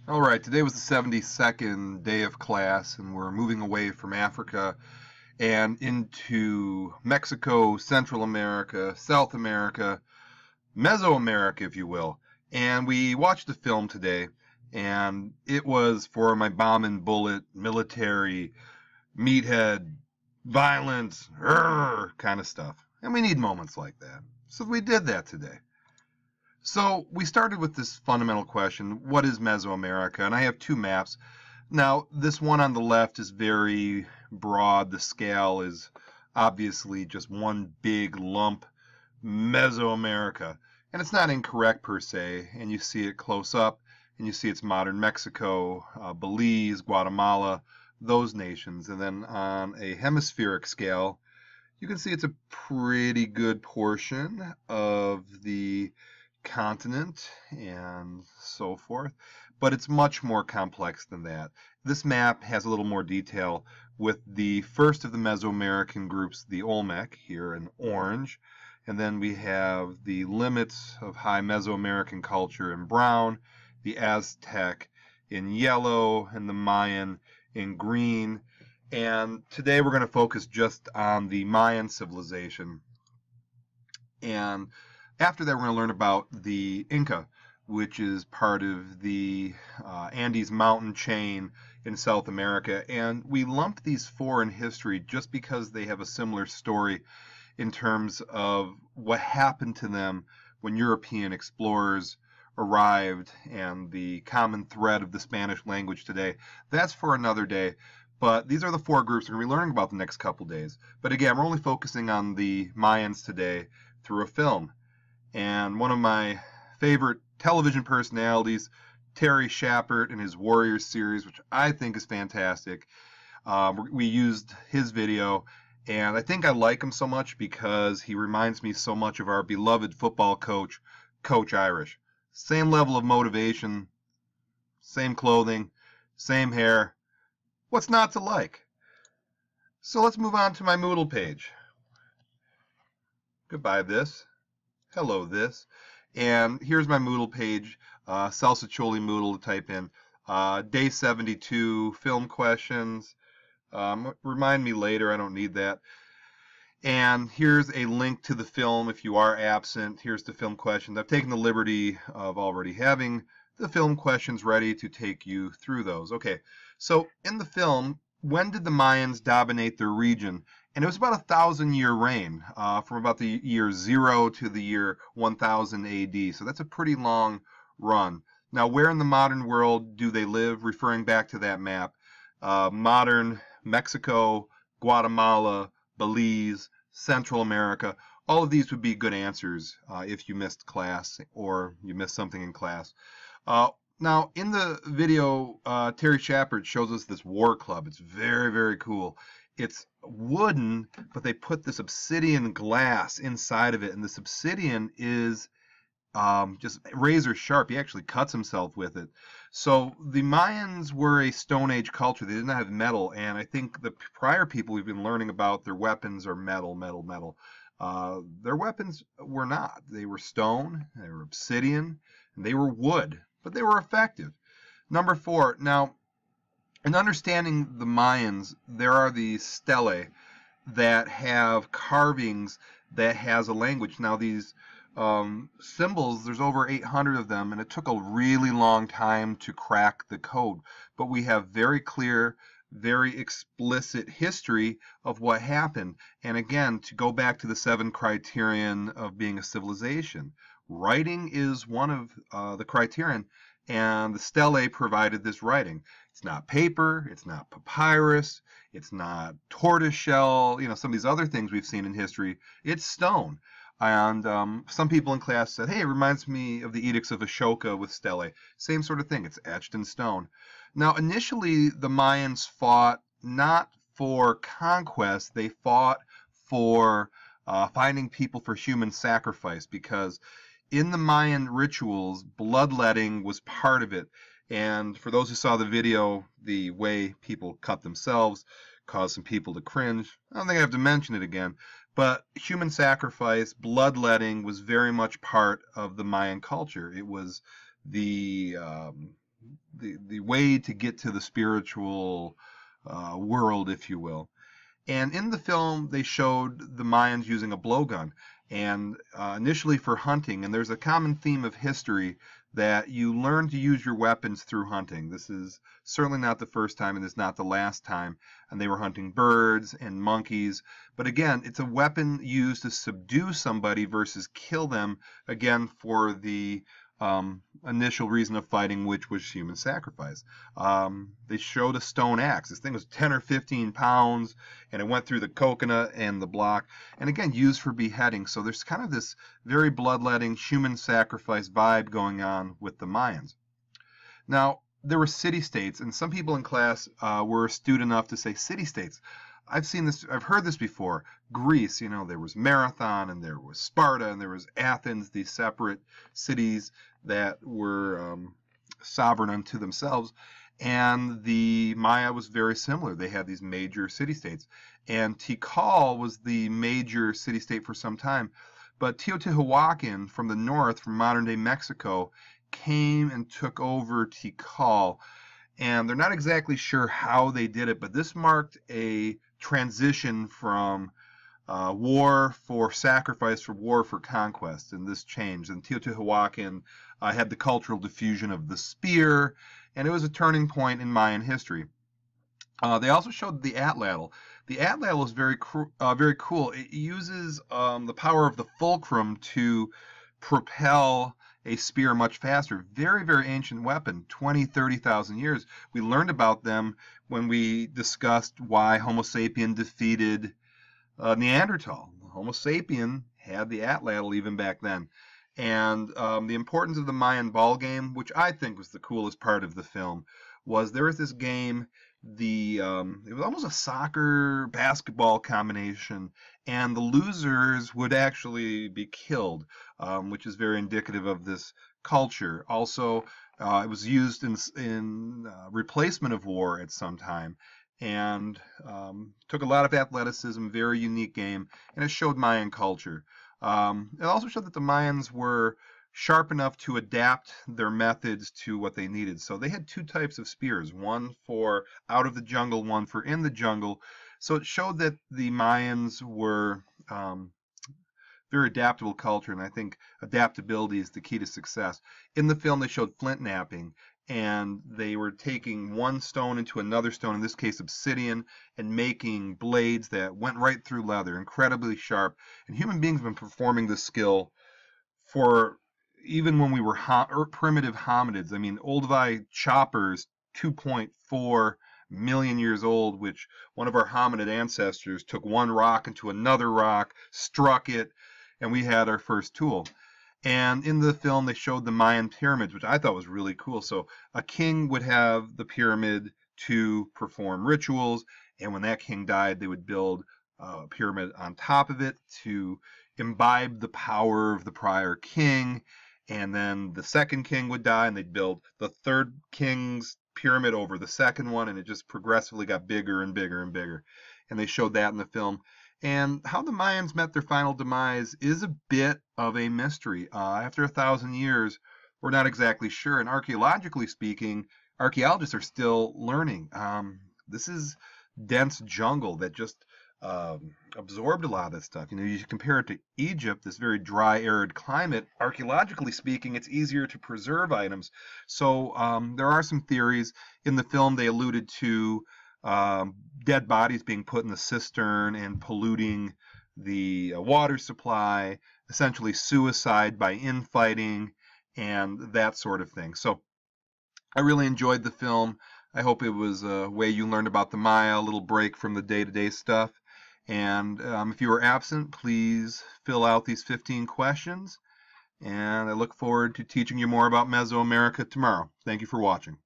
All right, today was the 72nd day of class, and we're moving away from Africa and into Mexico, Central America, South America, Mesoamerica, if you will. And we watched a film today, and it was for my bomb and bullet, military, meathead, violence, kind of stuff. And we need moments like that. So we did that today. So we started with this fundamental question, what is Mesoamerica? And I have two maps. Now, this one on the left is very broad. The scale is obviously just one big lump, Mesoamerica. And it's not incorrect per se, and you see it close up, and you see it's modern Mexico, Belize, Guatemala, those nations. And then on a hemispheric scale, you can see it's a pretty good portion of the continent and so forth, but it's much more complex than that. This map has a little more detail with the first of the Mesoamerican groups, the Olmec, here in orange, and then we have the limits of high Mesoamerican culture in brown, the Aztec in yellow, and the Mayan in green. And today we're going to focus just on the Mayan civilization. And after that, we're going to learn about the Inca, which is part of the Andes mountain chain in South America. And we lump these four in history just because they have a similar story in terms of what happened to them when European explorers arrived and the common thread of the Spanish language today. That's for another day. But these are the four groups we're going to be learning about the next couple days. But again, we're only focusing on the Mayans today through a film. And one of my favorite television personalities, Terry Shepard, in his Warriors series, which I think is fantastic. We used his video, and I think I like him so much because he reminds me so much of our beloved football coach, Coach Irish. Same level of motivation, same clothing, same hair. What's not to like? So let's move on to my Moodle page. Goodbye, this. Hello, this. And here's my Moodle page, Salsa Choli Moodle to type in. Day 72, film questions. Remind me later, I don't need that. And here's a link to the film if you are absent. Here's the film questions. I've taken the liberty of already having the film questions ready to take you through those. Okay, so in the film, when did the Mayans dominate their region? And it was about 1,000-year reign, from about the year 0 to the year 1000 AD. So that's a pretty long run. Now, where in the modern world do they live? Referring back to that map, modern Mexico, Guatemala, Belize, Central America. All of these would be good answers if you missed class or you missed something in class. Now, in the video, Terry Shepard shows us this war club. It's very, very cool. It's wooden, but they put this obsidian glass inside of it, and this obsidian is just razor sharp. He actually cuts himself with it. So the Mayans were a Stone Age culture. They did not have metal, and I think the prior people we've been learning about, their weapons are metal, metal, metal. Their weapons were not. They were stone, they were obsidian, and they were wood, but they were effective. Number 4, now, in understanding the Mayans, there are these stelae that have carvings that has a language. Now, these symbols, there's over 800 of them, and it took a really long time to crack the code. But we have very clear, very explicit history of what happened. And again, to go back to the 7 criterion of being a civilization, writing is one of the criterion, and the stelae provided this writing. It's not paper, it's not papyrus, it's not tortoiseshell, some of these other things we've seen in history. It's stone. And some people in class said, hey, it reminds me of the Edicts of Ashoka with stelae. Same sort of thing. It's etched in stone. Now, initially, the Mayans fought not for conquest. They fought for finding people for human sacrifice, because in the Mayan rituals, bloodletting was part of it. And for those who saw the video, the way people cut themselves caused some people to cringe. I don't think I have to mention it again. But human sacrifice, bloodletting, was very much part of the Mayan culture. It was the the way to get to the spiritual world, if you will. And in the film, they showed the Mayans using a blowgun, and initially for hunting. And there's a common theme of history that you learn to use your weapons through hunting. This is certainly not the first time, and it's not the last time. And they were hunting birds and monkeys. But again, it's a weapon used to subdue somebody versus kill them, again, for the initial reason of fighting, which was human sacrifice. They showed a stone axe. This thing was 10 or 15 pounds, and it went through the coconut and the block, and again, used for beheading. So there's kind of this very bloodletting human sacrifice vibe going on with the Mayans. Now, there were city-states, and some people in class were astute enough to say city-states. I've seen this, I've heard this before. Greece, you know, there was Marathon, and there was Sparta, and there was Athens, these separate cities that were sovereign unto themselves. And the Maya was very similar. They had these major city-states. And Tikal was the major city-state for some time. But Teotihuacan from the north, from modern-day Mexico, came and took over Tikal. And they're not exactly sure how they did it, but this marked a transition from war for sacrifice for war for conquest, and this changed. And Teotihuacan had the cultural diffusion of the spear, and it was a turning point in Mayan history. They also showed the atlatl. The atlatl is very cool. It uses the power of the fulcrum to propel a spear much faster. Very, very ancient weapon, 20, 30,000 years. We learned about them when we discussed why Homo sapien defeated Neanderthal. Homo sapien had the atlatl even back then. And the importance of the Mayan ball game, which I think was the coolest part of the film, was there was this game, it was almost a soccer basketball combination, and the losers would actually be killed, which is very indicative of this culture. Also, it was used in replacement of war at some time, and took a lot of athleticism, very unique game, and it showed Mayan culture. It also showed that the Mayans were sharp enough to adapt their methods to what they needed. So they had two types of spears, one for out of the jungle, one for in the jungle. So it showed that the Mayans were very adaptable culture, and I think adaptability is the key to success. In the film, they showed flint knapping, and they were taking one stone into another stone, in this case obsidian, and making blades that went right through leather, incredibly sharp. And human beings have been performing this skill for even when we were primitive hominids. I mean, Olduvai choppers, 2.4 million years old, which one of our hominid ancestors took one rock into another rock, struck it, and we had our first tool. And in the film, they showed the Mayan pyramids, which I thought was really cool. So a king would have the pyramid to perform rituals, and when that king died, they would build a pyramid on top of it to imbibe the power of the prior king. And then the second king would die, and they'd build the third king's pyramid over the second one, and it just progressively got bigger and bigger and bigger. And they showed that in the film. And how the Mayans met their final demise is a bit of a mystery. After 1,000 years, we're not exactly sure. And archaeologically speaking, archaeologists are still learning. This is dense jungle that just absorbed a lot of this stuff. You know, you compare it to Egypt, this very dry, arid climate. Archaeologically speaking, it's easier to preserve items. So there are some theories. In the film, they alluded to dead bodies being put in the cistern and polluting the water supply, essentially suicide by infighting and that sort of thing. So I really enjoyed the film. I hope it was a way you learned about the Maya, a little break from the day-to-day stuff. And if you were absent, please fill out these 15 questions. And I look forward to teaching you more about Mesoamerica tomorrow. Thank you for watching.